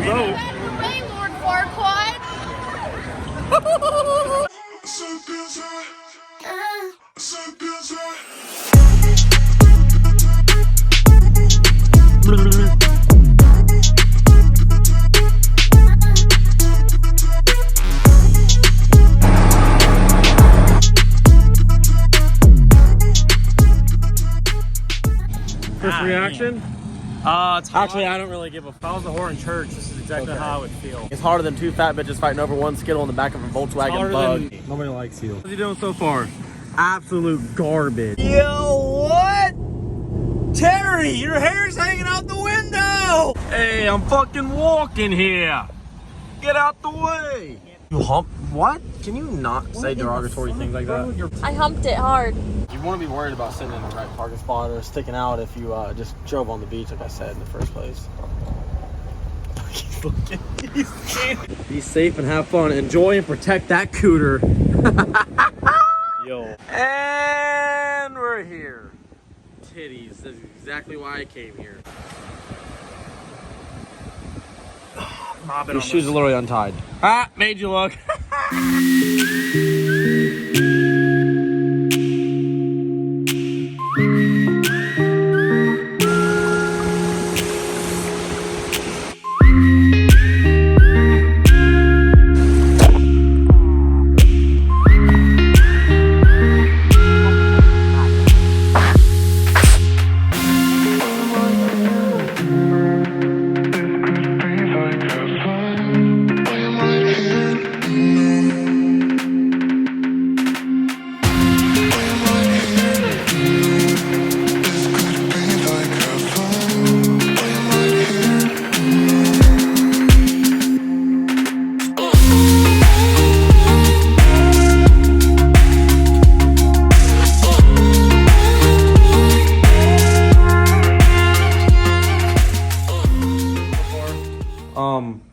So. Hey, Lord Farquaad. First reaction? Actually, I don't really give a f. If I was a whore in church, this is exactly how I would feel. It's harder than two fat bitches fighting over one Skittle in the back of a Volkswagen Bug. Nobody likes you. What's he doing so far? Absolute garbage. Yo, what? Terry, your hair's hanging out the window! Hey, I'm fucking walking here. Get out the way. You hump? What? Can you not say derogatory things like that? I humped it hard. You want to be worried about sitting in the right parking spot or sticking out if you just drove on the beach, like I said in the first place. Be safe and have fun. Enjoy and protect that cooter. Yo. And we're here. Titties. That's exactly why I came here. Your shoes are literally untied. Ah, made you look.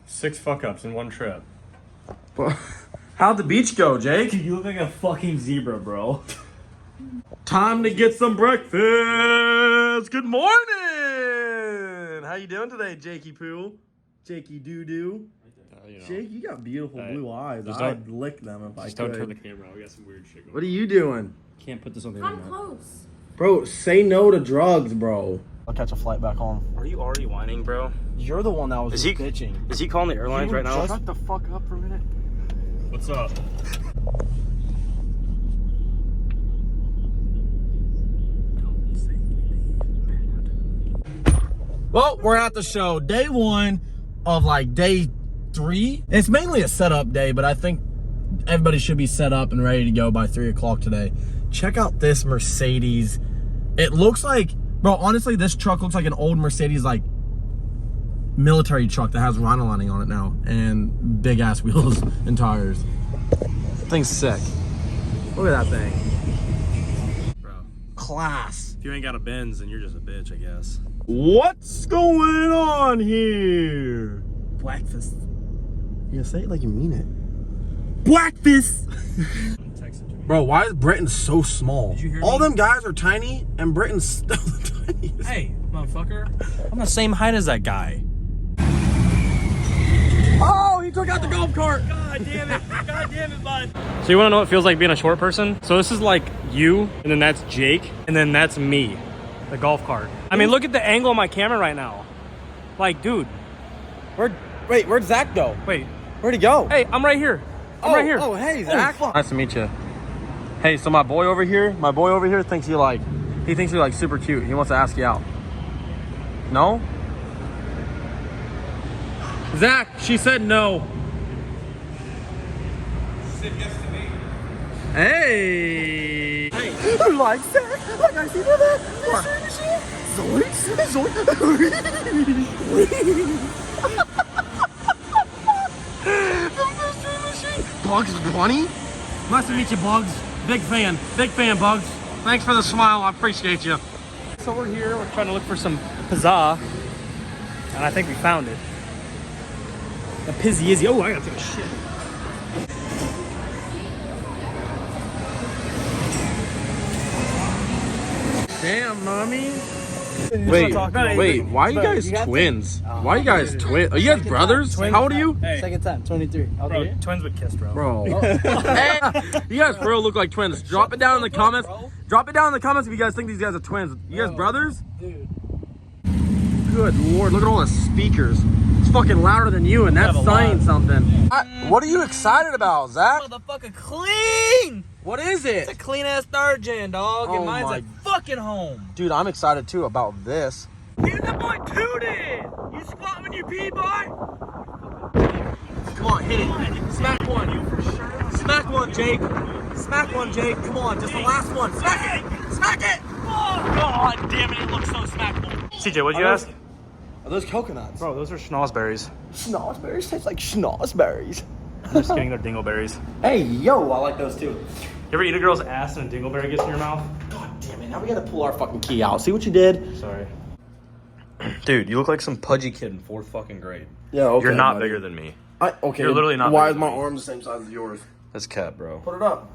Six fuck-ups in one trip. How'd the beach go, Jake? You look like a fucking zebra, bro. Time to get some breakfast. Good morning. How you doing today, Jakey Poo? Jakey Doo Doo. Jake, you got beautiful blue eyes. I'd lick them if I could. Just don't turn the camera on. We got some weird shit going on. What are you doing? Can't put this on the I'm internet. close. Bro, say no to drugs, bro. I'll catch a flight back home. Are you already whining, bro? You're the one that was Is he bitching. Is he calling the airlines right now? Shut the fuck up for a minute. What's up? Well, we're at the show. Day one of like day 3. It's mainly a setup day, but I think everybody should be set up and ready to go by 3 o'clock today. Check out this Mercedes. It looks like, bro, honestly, this truck looks like an old Mercedes, like, military truck that has rhino lining on it now and big ass wheels and tires. Thing's sick. Look at that thing. Bro, Class. if you ain't got a Benz, then you're just a bitch, I guess. What's going on here? Breakfast. Yeah, say it like you mean it. Breakfast. Text it to me. Bro, why is Britain so small? Did you hear All me? them guys are tiny and Britain's still the tiniest. Hey, motherfucker. I'm the same height as that guy. Oh, he took out the golf cart. God damn it. God damn it, bud. So you want to know what it feels like being a short person? So this is like you, and then that's Jake, and then that's me, the golf cart. I mean, look at the angle of my camera right now. Like, dude. Wait, where'd Zach go? Wait. Where'd he go? Hey, I'm right here. I'm right here. Oh, hey, Zach. Nice to meet you. Hey, so my boy over here thinks he thinks you're like super cute. He wants to ask you out. No? Zach, she said no. She said yes to me. Hey. Hey. Who likes that? Like I see that. Bugs Bunny? Nice to meet you, Bugs. Big fan, Bugs. Thanks for the smile, I appreciate you. So we're here, we're trying to look for some pizzazz, and I think we found it. The Pizzy Izzy. Oh, I gotta take a shit. Damn, mommy. Wait, why are you guys twins? Why are you guys twins? Are you guys brothers? How old are you? Hey, Second time, 23. bro, twins would kiss, bro. Bro. Hey, you guys for real look like twins. Drop it down in the comments. Drop it down in the comments if you guys think these guys are twins. You guys brothers? Dude. Good lord, look at all the speakers. It's fucking louder than you, and that's saying something. What are you excited about, Zach? Motherfucker clean! What is it? It's a clean ass third gen, dog. Oh And mine's my- like fucking home. Dude, I'm excited too about this. Dude, that boy tooted! You squat when you pee, boy? Come on, hit it. Smack one. Smack one, Jake. Smack one, Jake. Come on, just the last one. Smack it! Smack it! Oh, God damn it, it looks so smackable. CJ, what'd you ask? Are those coconuts? Bro, those are schnozberries. Schnozberries taste like schnozberries. I'm just kidding, they're dingleberries. Hey, yo, I like those too. You ever eat a girl's ass and a dingleberry gets in your mouth? God damn it, now we gotta pull our fucking key out. See what you did? Sorry. Dude, you look like some pudgy kid in 4th fucking grade. Yeah, okay. You're not buddy. bigger than me. Okay. You're literally not Why bigger is my than me. arm the same size as yours? That's cat, bro. Put it up.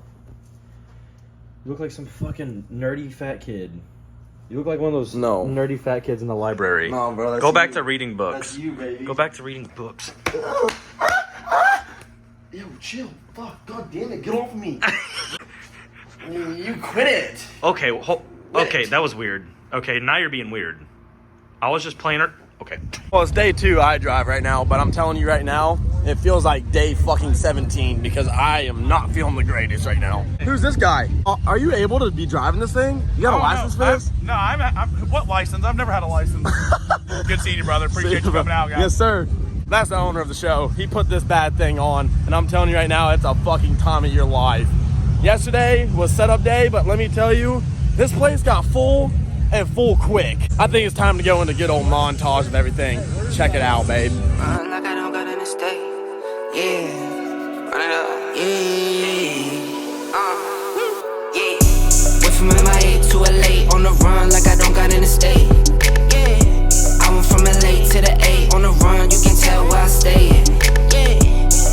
You look like some fucking nerdy fat kid. You look like one of those No. nerdy fat kids in the library. No, bro. That's Go back you. to reading books. That's you, baby. Go back to reading books. Yo, chill. Fuck. God damn it. Get off of me. You quit it. Okay, okay, that was weird. Okay, now you're being weird. I was just playing her. Okay. Well, it's day 2 iDrive right now, but I'm telling you right now, it feels like day fucking 17 because I am not feeling the greatest right now. Who's this guy? Are you able to be driving this thing? You got a license for this? No, I'm what license? I've never had a license. Good seeing you, brother. Appreciate you coming out, guys. Yes, sir. That's the owner of the show. He put this bad thing on, and I'm telling you right now, it's a fucking time of your life. Yesterday was setup day, but let me tell you, this place got full and full quick. I think it's time to go into good old montage of everything. Check it out, babe. Run like I don't got an estate. Yeah. Run it up. Yeah. Yeah. Went from MIA to LA on the run like I don't got an estate. Yeah. I went from LA to the A on the run, you can tell where I stay. Yeah.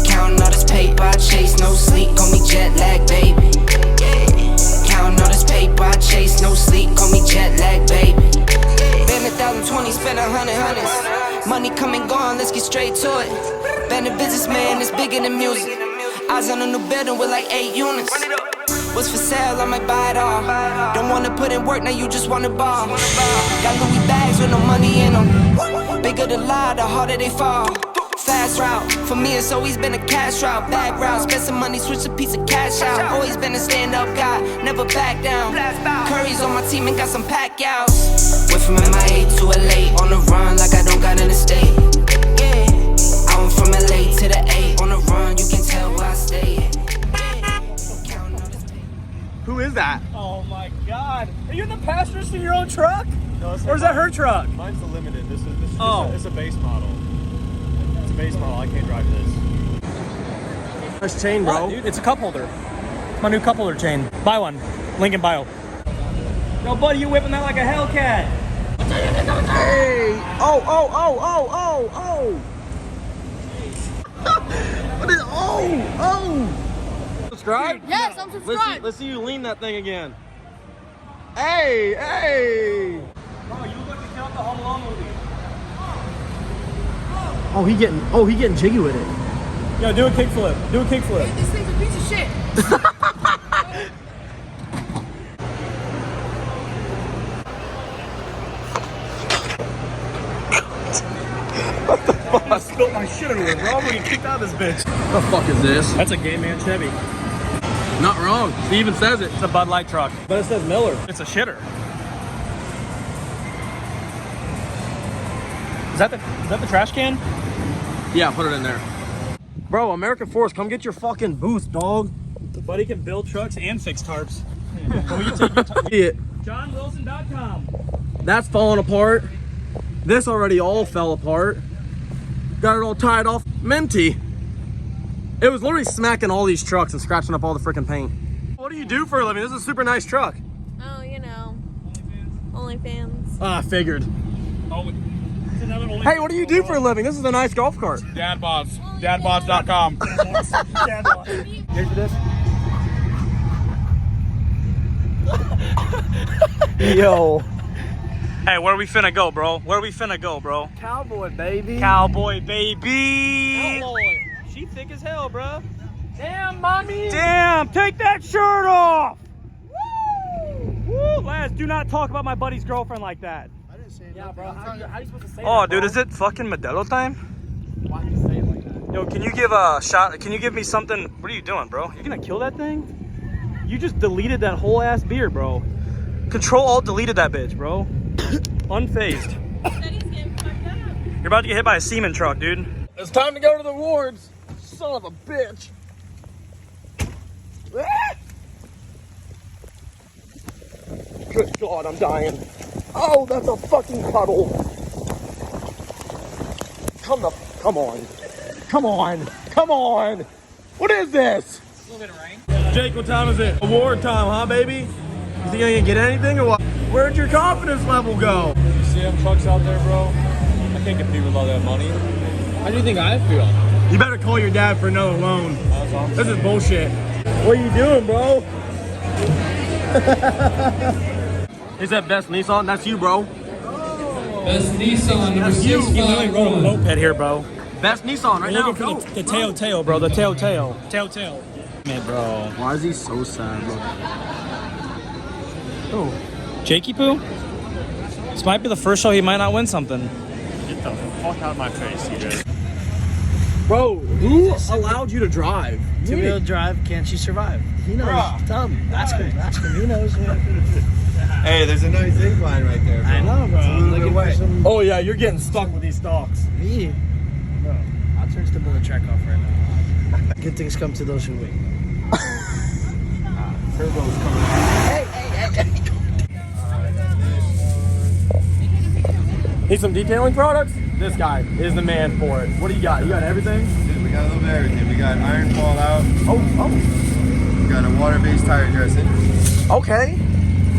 Counting all this paper, I chase no sleep, call me jet lag, baby. Counting all this paper, I chase no sleep, call me jet lag, baby. Been 1,020, spent 100. Money come and gone, let's get straight to it. Been a businessman, it's bigger than music. Eyes on a new building with like 8 units. What's for sale, I might buy it all. Don't wanna put in work, now you just wanna ball. Got Louis bags with no money in them. Bigger the lie, the harder they fall. Fast route, for me it's always been a cash route. Bag route, spend some money, switch a piece of cash out. Always been a stand-up guy, never back down. Curry's on my team and got some pack outs. Went from MIA to LA on the run like I don't got an estate. Yeah, I went from LA to the A on the run, you can tell where I stay. Who is that? Oh my God. Are you in the passenger seat of your own truck? No, Or is that her truck? Mine's the limited. This is Oh. it's a base model. It's a base model. I can't drive this. Nice chain, bro. What, dude? It's a cup holder. It's my new cup holder chain. Buy one. Link in bio. Yo, buddy, you whipping that like a Hellcat. Hey! Oh, oh, oh, oh, oh, oh! What is, oh! Subscribe? Yes, I'm subscribed. Let's see you lean that thing again. Hey, hey! Bro, you look like the kid out the Home Alone movie. Oh, he getting jiggy with it. Yo, do a kickflip. Do a kickflip. This thing's a piece of shit. I spilled my shit everywhere, bro. I'm getting kicked out of this bitch. What the fuck is this? That's a gay man Chevy. Not wrong. He even says it. It's a Bud Light truck. But it says Miller. It's a shitter. Is that the trash can? Yeah, put it in there. Bro, American Force, come get your fucking booth, dog. Buddy can build trucks and fix tarps. Well, you take your It. JohnWilson.com. That's falling apart. This already all fell apart. Got it all tied off. Minty. It was literally smacking all these trucks and scratching up all the freaking paint. What do you do for a living? This is a super nice truck. Oh, you know. OnlyFans. Ah, I figured. Oh, it's another only. Hey, what do you do for a living? This is a nice golf cart. Dadbods. Dadbods.com. Here for this? Yo. Hey, where we finna go, bro? Where we finna go, bro? Cowboy, baby. Cowboy, baby. Outlaw it. She thick as hell, bro. Damn, mommy. Damn, take that shirt off. Woo! Woo! Lads, do not talk about my buddy's girlfriend like that. I didn't say Yeah, bro. How you supposed to say Oh, that, dude, bro? is it fucking Modelo time? Why do you say it like that? Yo, can you give a shot? Can you give me something? What are you doing, bro? You're gonna kill that thing? You just deleted that whole ass beer, bro. Control Alt deleted that bitch, bro. Unfazed. You're about to get hit by a semen truck, dude. It's time to go to the awards. Son of a bitch. Good God, I'm dying. Oh, that's a fucking puddle. Come on. Come on. Come on. What is this? A little bit of rain. Jake, what time is it? Award time, huh, baby? You think I can get anything or what? Where'd your confidence level go? You see them trucks out there, bro? I can't compete with all that money. How do you think I feel? You better call your dad for another loan. That's all I'm This is bullshit. What are you doing, bro? Is that best Nissan? That's you, bro. Best Nissan number 6. You literally rode a moped here, bro. Best Nissan right now. Looking for the tail, bro. The tail. Man, bro. Why is he so sad, bro? Oh, Jakey Poo? This might be the first show he might not win something. Get the fuck out of my face, CJ. Bro, who allowed you to drive? Two-wheel drive, can't you survive? He knows. Tell him. Ask him. He knows. Hey, there's a nice incline right there, bro. I know, bro. It's a little bit wet. Oh yeah, you're getting stuck with these stalks. Me? No. I'll turn the track off right now. Good things come to those who wait. Turbo's coming. Need some detailing products? This guy is the man for it. What do you got? You got everything? Dude, we got a little bit of everything. We got iron fallout. Oh. We got a water-based tire dressing. Okay.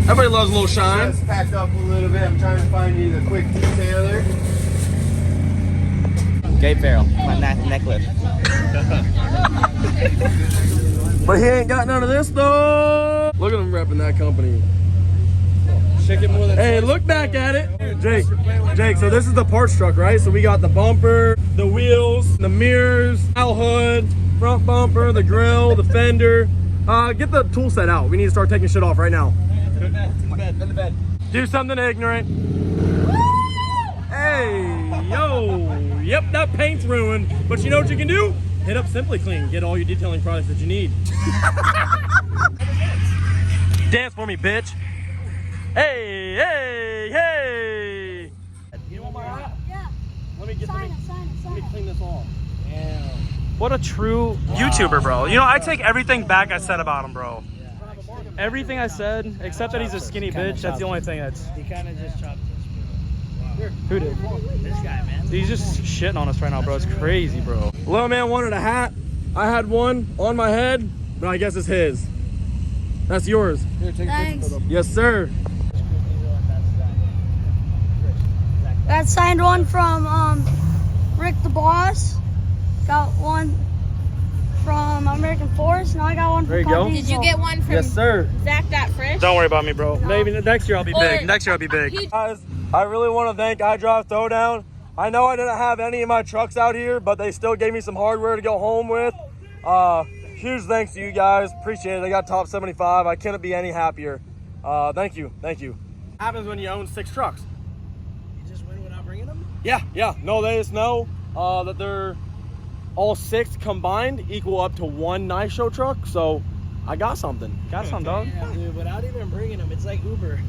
Everybody loves a little shine. Just packed up a little bit. I'm trying to find you the quick detailer. Gay Farrell, my necklace. But he ain't got none of this though. Look at him repping that company. Hey, look back at it. Jake, so this is the parts truck, right? So we got the bumper, the wheels, the mirrors, tail hood, front bumper, the grill, the fender. Get the tool set out. We need to start taking shit off right now. In the bed. Do something ignorant. Hey, yo. Yep, that paint's ruined. But you know what you can do? Hit up Simply Clean. Get all your detailing products that you need. Dance for me, bitch. Hey, hey, hey. You want my hat? Yeah. Let me clean this off. Damn. What a true YouTuber, bro. You know, I take everything back I said about him, bro. Everything I said, except that he's a skinny bitch. That's the only thing that's... He kind of just chopped us. Who did? This guy, man. He's just shitting on us right now, bro. It's crazy, bro. Little man wanted a hat. I had one on my head, but I guess it's his. That's yours. Thanks. Yes, sir. Got signed one from Rick the Boss. Got one from American Force. Now I got one from There you go. Did you get one from Yes, sir. Zach.Frisch? Don't worry about me, bro. Maybe next year I'll be big. Or- Next year I'll be big. Guys, I really want to thank IDRIVE Throwdown. I know I didn't have any of my trucks out here, but they still gave me some hardware to go home with. Huge thanks to you guys. Appreciate it. I got top 75. I couldn't be any happier. Thank you. Thank you. What happens when you own 6 trucks? You just win without bringing them? Yeah. No, they just know that they're all 6 combined equal up to 1 nice show truck. So I got something. Got some, dog. Yeah, dude, without even bringing them, it's like Uber.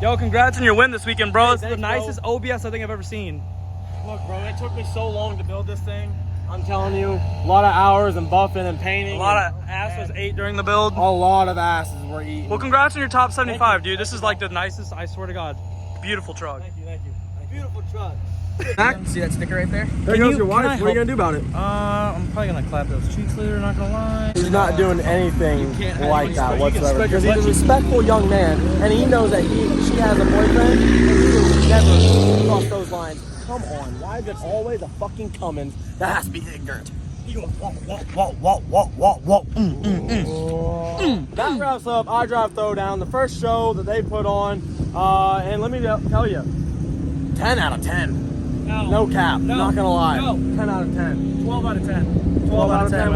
Yo, congrats on your win this weekend, bro. This is the thanks, bro. nicest OBS I think I've ever seen. Look, bro, it took me so long to build this thing. I'm telling you, a lot of hours and buffing and painting. A lot of ass was ate during the build. A lot of asses were eaten. Well, congrats on your top 75, dude. This is like the nicest, I swear to God. Beautiful truck. Thank you. Beautiful truck. See that sticker right there? There goes your wife. What are you gonna do about it? I'm probably gonna clap those cheeks later, not gonna lie. He's not doing anything like that whatsoever. Because he's a respectful young man, and he knows that she has a boyfriend, and he will never cross those lines. Come on, why is it always a fucking Cummins that has to be ignorant? He goes, walk. That wraps up iDrive Throwdown, the first show that they put on. And let me tell you, 10 out of 10. No cap, not gonna lie. 10 out of 10. 12 out of 10. 12 out of 10.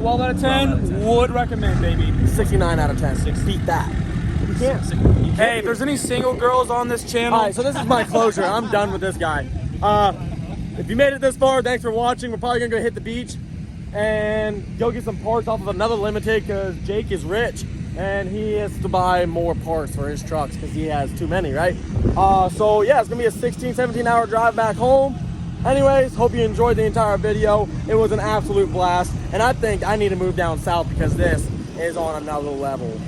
12 out of 10. Would recommend, baby. 69 out of 10. Beat that. You can't. Hey, if there's any single girls on this channel. All right, so this is my closure. I'm done with this guy. If you made it this far, thanks for watching. We're probably gonna go hit the beach and go get some parts off of another limited because Jake is rich and he has to buy more parts for his trucks because he has too many, right? So yeah, it's gonna be a 16, 17 hour drive back home. Anyways, hope you enjoyed the entire video. It was an absolute blast. And I think I need to move down south because this is on another level.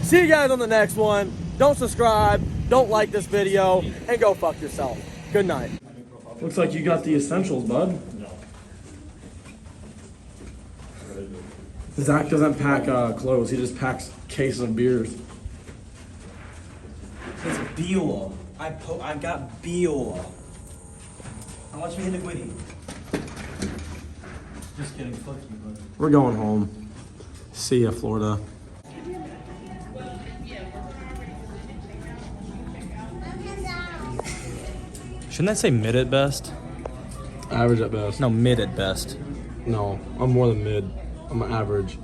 See you guys on the next one. Don't subscribe, don't like this video, and go fuck yourself. Good night. Looks like you got the essentials, bud. Zach doesn't pack clothes, he just packs cases of beers. It's beer. I got beer. How much we hit the Gwitty? Just kidding, fuck you, bud. We're going home. See ya, Florida. Shouldn't that say mid at best? Average at best. No, mid at best. No, I'm more than mid. I'm an average.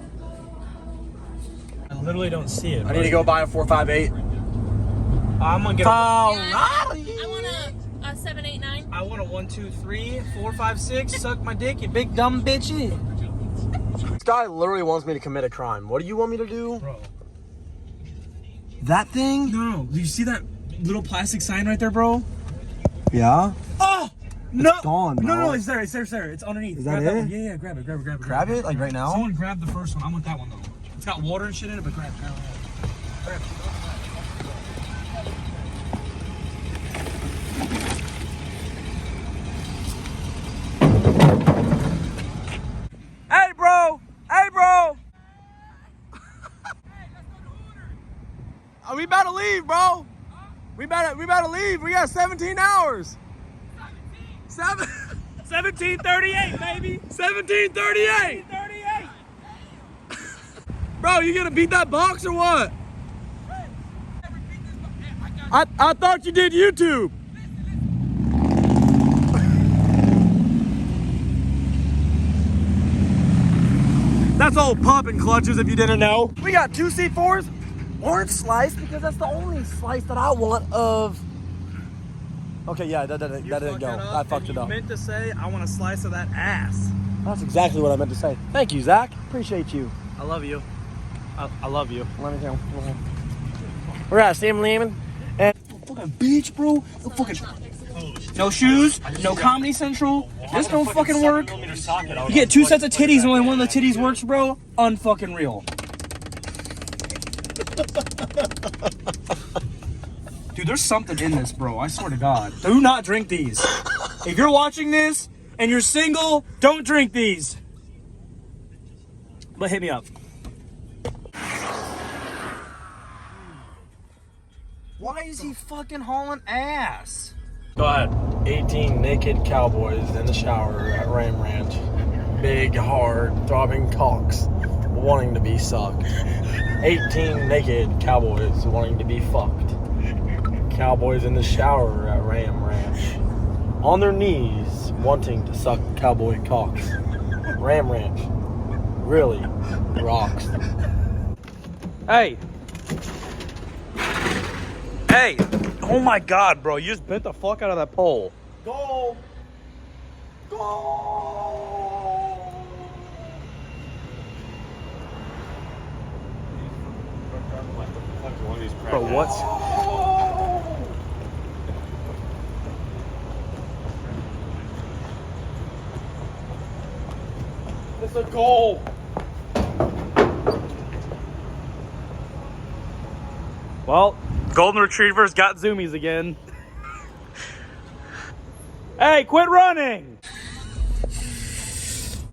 I literally don't see it. I need to go buy a 458. I'm gonna get I want a 789. I want a 1, 2, 3, 4, 5, 6. Suck my dick, you big dumb bitchy. This guy literally wants me to commit a crime. What do you want me to do? Bro. That thing? No, do you see that little plastic sign right there, bro? Yeah? Oh! No! It's gone, bro. No, it's there. It's underneath. Is that grab it? One. Yeah, grab it. Grab it, like right now? Someone grab the first one. I want that one, though. It's got water and shit in it, but grab it. Grab it. Hey, bro! We about to leave, bro. We about to leave. We got 17 hours. 1738, baby! 1738. Bro, you gonna beat that box or what? I thought you did YouTube. That's old popping clutches if you didn't know. We got 2 C4s, orange slice, because that's the only slice that I want of. Okay, yeah, that didn't go. I fucked it up. You meant to say, I want a slice of that ass. That's exactly what I meant to say. Thank you, Zach. Appreciate you. I love you. I love you. Let me tell you. We're at Sam Lehman. And Fucking beach, bro. No fucking. No shoes. No Comedy Central. This don't fucking work. You get 2 sets of titties and only one of the titties works, bro. Unfucking real. Dude, there's something in this, bro. I swear to God. Do not drink these. If you're watching this and you're single, don't drink these. But hit me up. Why is he fucking hauling ass? go ahead. 18 naked cowboys in the shower at Ram Ranch. Big, hard, throbbing cocks wanting to be sucked. 18 naked cowboys wanting to be fucked. Cowboys in the shower at Ram Ranch. On their knees wanting to suck cowboy cocks. Ram Ranch really rocks. Hey. Hey. Oh my God, bro. You just bent the fuck out of that pole. Go! Go! Bro, what's... It's a goal! Well, golden retrievers got zoomies again. Hey, quit running!